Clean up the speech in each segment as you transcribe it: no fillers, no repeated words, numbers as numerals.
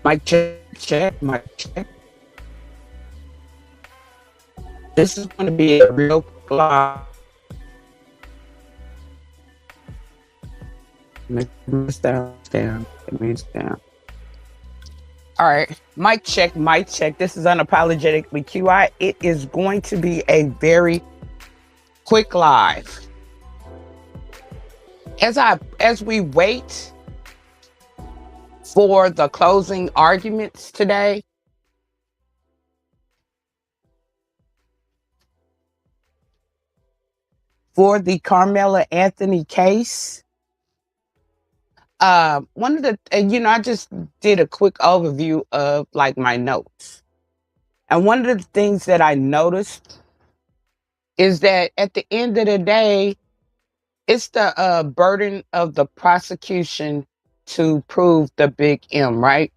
Mic check, check, mic check. This is going to be a real quick live. It's down, it's down, it means down. All right, mic check, mic check. This is unapologetically QI. It is going to be a very quick live. As we wait for the closing arguments today, for the Karmelo Anthony case, one of the, I just did a quick overview of like my notes. And one of the things that I noticed is that at the end of the day, it's the burden of the prosecution to prove the big M, right?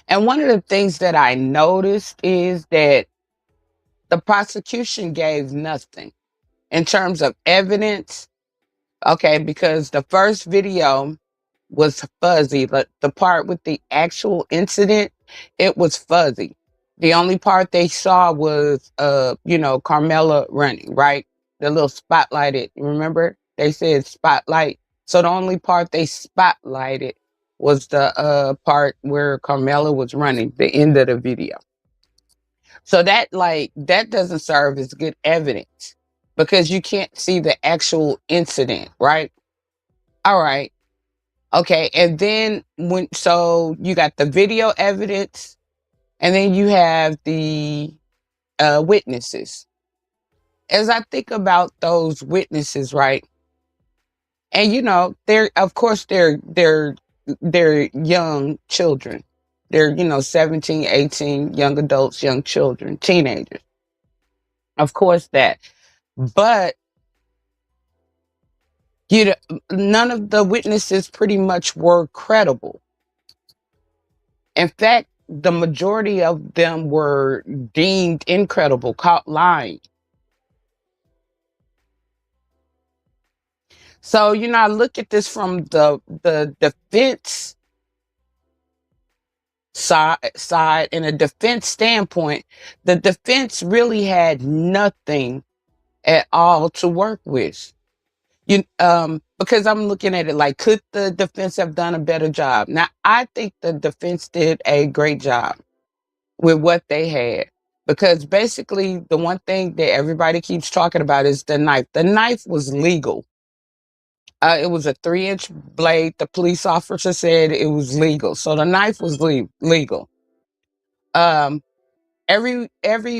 And one of the things that I noticed is that the prosecution gave nothing in terms of evidence. Okay, because the first video was fuzzy. But the part with the actual incident, it was fuzzy. The only part they saw was, Karmelo running, right? The little spotlighted. Remember, they said spotlight. So the only part they spotlighted was the part where Karmelo was running, the end of the video. So that doesn't serve as good evidence because you can't see the actual incident, right? All right. Okay, and then so you got the video evidence, and then you have the witnesses. As I think about those witnesses, right, and they're of course they're young children. They're 17, 18, young adults, young children, teenagers. Of course that, but none of the witnesses pretty much were credible. In fact, the majority of them were deemed incredible, caught lying. So, I look at this from the defense side and a defense standpoint. The defense really had nothing at all to work with. Because I'm looking at it like, could the defense have done a better job? Now, I think the defense did a great job with what they had. Because basically, the one thing that everybody keeps talking about is the knife. The knife was legal. It was a 3-inch blade. The police officer said it was legal. So the knife was legal. Every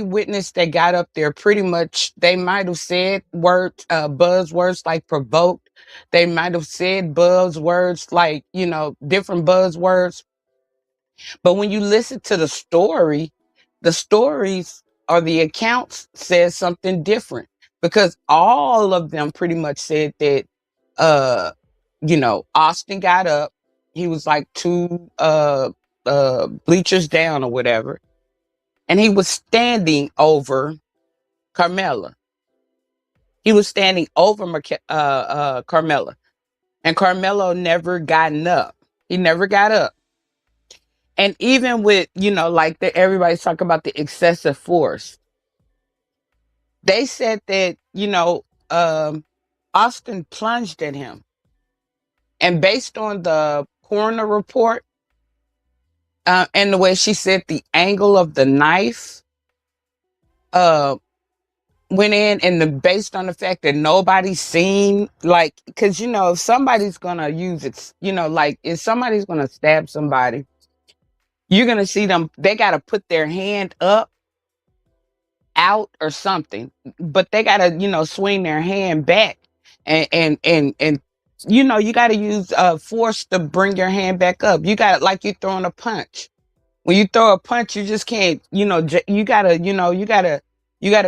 witness that got up there, pretty much, they might have said buzzwords like provoked. They might have said buzzwords like, different buzzwords. But when you listen to the stories or the accounts says something different, because all of them pretty much said that, Austin got up. He was like two bleachers down or whatever. And he was standing over Karmelo. He was standing over Karmelo. And Karmelo never gotten up. He never got up. And even with, like everybody's talking about the excessive force. They said that, Austin plunged at him. And based on the coroner report, and the way she said the angle of the knife went in, and based on the fact that nobody's seen, like, because, if somebody's going to use it, like if somebody's going to stab somebody, you're going to see them, they got to put their hand up, out or something, but they got to, swing their hand back and you got to use force to bring your hand back up. You got like you throwing a punch. When you throw a punch, you just can't, you gotta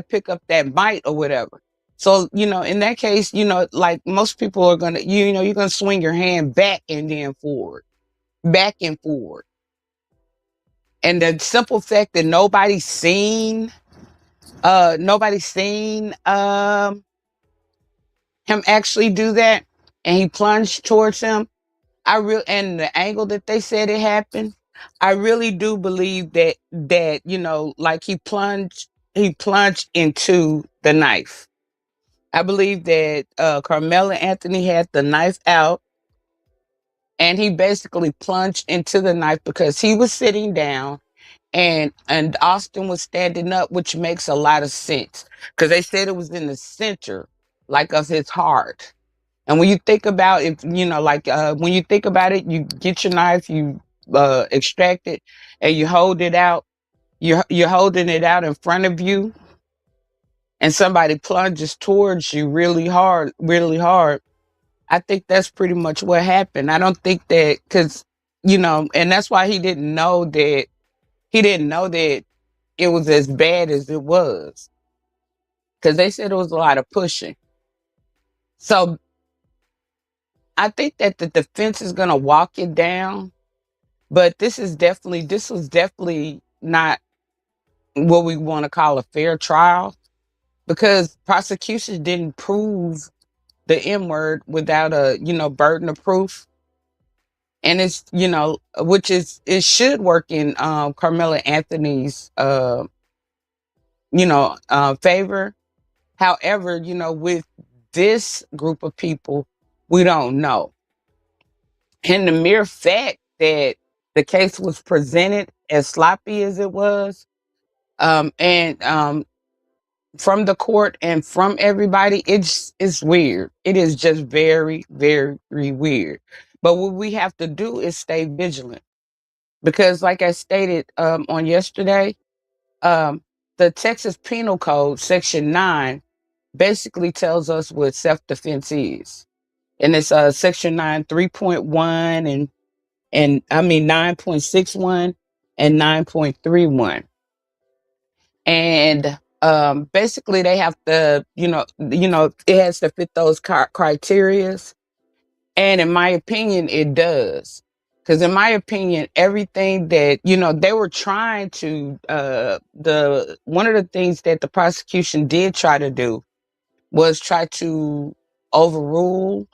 pick up that bite or whatever. So, in that case, like most people are gonna, you're gonna swing your hand back and then forward, back and forward. And the simple fact that nobody's seen him actually do that, and he plunged towards him. And the angle that they said it happened, I really do believe that like he plunged into the knife. I believe that Carmelo Anthony had the knife out, and he basically plunged into the knife because he was sitting down, and Austin was standing up, which makes a lot of sense because they said it was in the center, like of his heart. And when you think about it, like when you think about it, you get your knife, you extract it, and you hold it out. You're holding it out in front of you, and somebody plunges towards you really hard, really hard. I think that's pretty much what happened. I don't think that because and that's why he didn't know that it was as bad as it was because they said it was a lot of pushing. So I think that the defense is going to walk it down, but this was definitely not what we want to call a fair trial because prosecution didn't prove the M word without a burden of proof. And it's which is it should work in Carmela Anthony's favor. However, with this group of people, we don't know. And the mere fact that the case was presented as sloppy as it was, and from the court and from everybody, it's weird. It is just very, very weird. But what we have to do is stay vigilant because, like I stated on yesterday, um, the Texas Penal Code, Section 9, basically tells us what self defense is. And it's Section 9, 3.1, and I mean 9.61 and 9.31. And basically they have to, it has to fit those criterias. And in my opinion, it does. Because in my opinion, everything that, they were trying to, the one of the things that the prosecution did try to do was try to overrule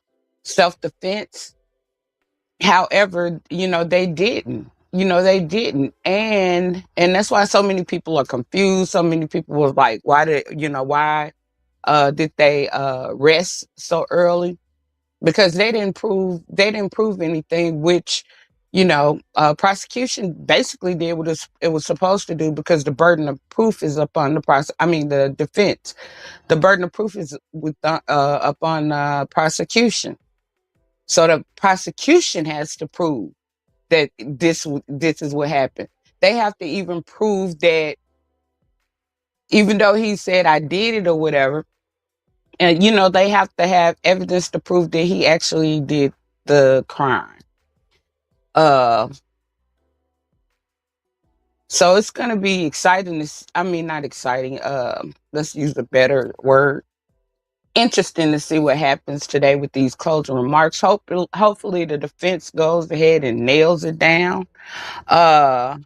self-defense. However, they didn't. And that's why so many people are confused. So many people were like, why did they rest so early? Because they didn't prove anything, which prosecution basically did what it was supposed to do, because the burden of proof is upon the defense. The burden of proof is upon prosecution. So the prosecution has to prove that this is what happened. They have to even prove that, even though he said I did it or whatever, and they have to have evidence to prove that he actually did the crime. Uh, so it's gonna be exciting. I mean, not exciting. Let's use a better word. Interesting to see what happens today with these closing remarks. Hopefully, the defense goes ahead and nails it down. Uh,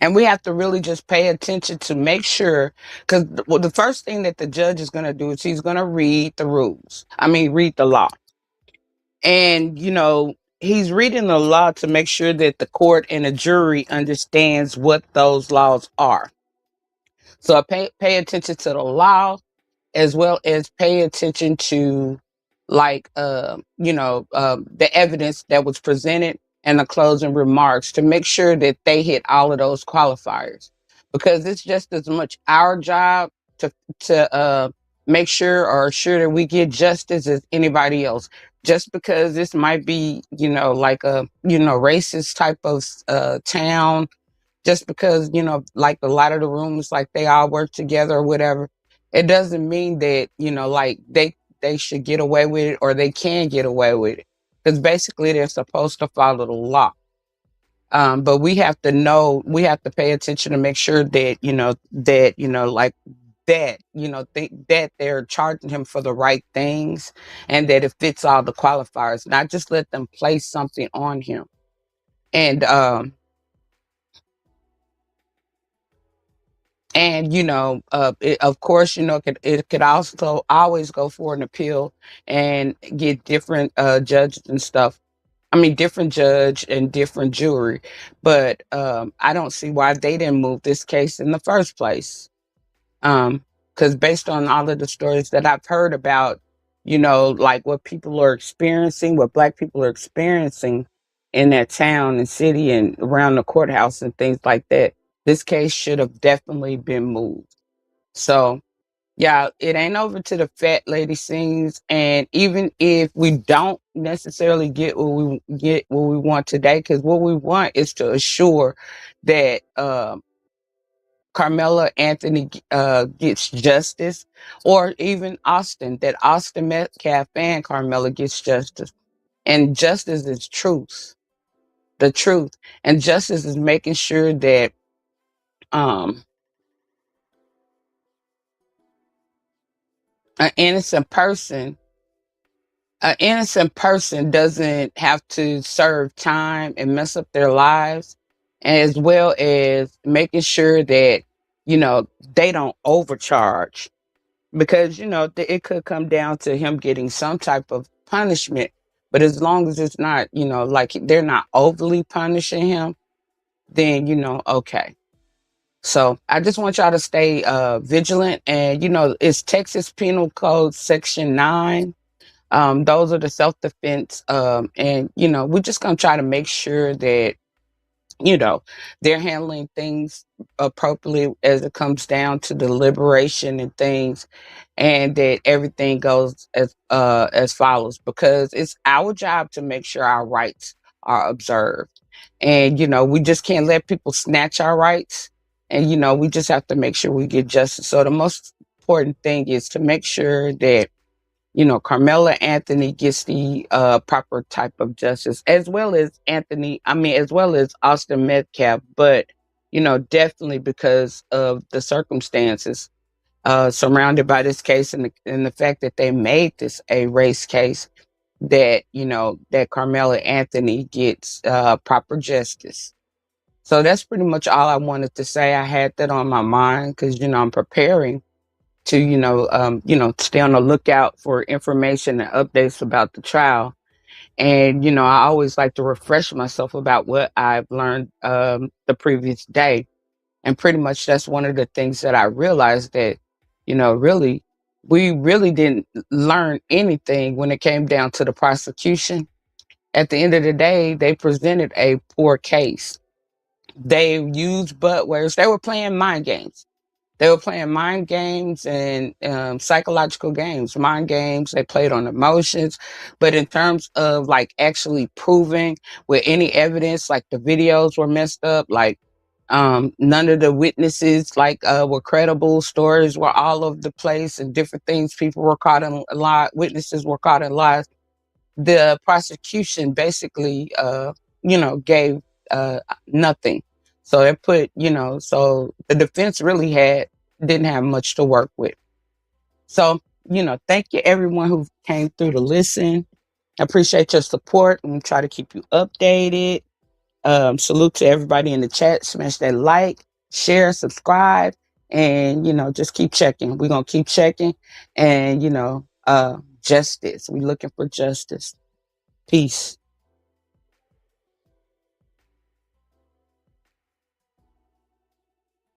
And we have to really just pay attention to make sure, because the first thing that the judge is going to do is he's going to read the rules. I mean, read the law. And, he's reading the law to make sure that the court and the jury understands what those laws are. So pay attention to the law, as well as pay attention to, like the evidence that was presented and the closing remarks, to make sure that they hit all of those qualifiers, because it's just as much our job to make sure or assure that we get justice as anybody else. Just because this might be like a racist type of town, just because like a lot of the rooms, like they all work together or whatever, it doesn't mean that like they should get away with it, or they can get away with it, because basically they're supposed to follow the law. But we have to pay attention to make sure that like that think that they're charging him for the right things, and that it fits all the qualifiers, not just let them place something on him. And And of course, it could also always go for an appeal and get different judges and stuff. I mean, different judge and different jury. But I don't see why they didn't move this case in the first place. Because based on all of the stories that I've heard about, like what people are experiencing, what Black people are experiencing in that town and city and around the courthouse and things like that, this case should have definitely been moved. So, yeah, it ain't over to the fat lady sings. And even if we don't necessarily get what we want today, because what we want is to assure that Carmela Anthony gets justice, or even Austin, that Austin Metcalf and Carmela gets justice. And justice is truth, the truth. And justice is making sure that um, an innocent person an innocent person doesn't have to serve time and mess up their lives, as well as making sure that they don't overcharge, because it could come down to him getting some type of punishment. But as long as it's not, like they're not overly punishing him, then okay. So I just want y'all to stay vigilant. And it's Texas Penal Code Section 9. Those are the self-defense. And we're just gonna try to make sure that you know they're handling things appropriately as it comes down to deliberation and things, and that everything goes as follows, because it's our job to make sure our rights are observed. And we just can't let people snatch our rights. And we just have to make sure we get justice. So the most important thing is to make sure that Carmela Anthony gets the proper type of justice, as well as as well as Austin Metcalf. But, definitely because of the circumstances surrounded by this case, and the fact that they made this a race case, that Carmela Anthony gets proper justice. So that's pretty much all I wanted to say. I had that on my mind because, I'm preparing to stay on the lookout for information and updates about the trial. And I always like to refresh myself about what I've learned the previous day. And pretty much that's one of the things that I realized, that really, we really didn't learn anything when it came down to the prosecution. At the end of the day, they presented a poor case. They used buttwares. They were playing mind games. They were playing mind games and psychological games. Mind games, they played on emotions. But in terms of like actually proving with any evidence, like the videos were messed up, like none of the witnesses were credible. Stories were all over the place and different things. People were caught in a lie. Witnesses were caught in lies. The prosecution basically, gave nothing. So they put, so the defense really didn't have much to work with. So, thank you everyone who came through to listen. I appreciate your support. I'm gonna try to keep you updated. Salute to everybody in the chat. Smash that like, share, subscribe, and just keep checking. We're gonna keep checking, and justice. We're looking for justice. Peace.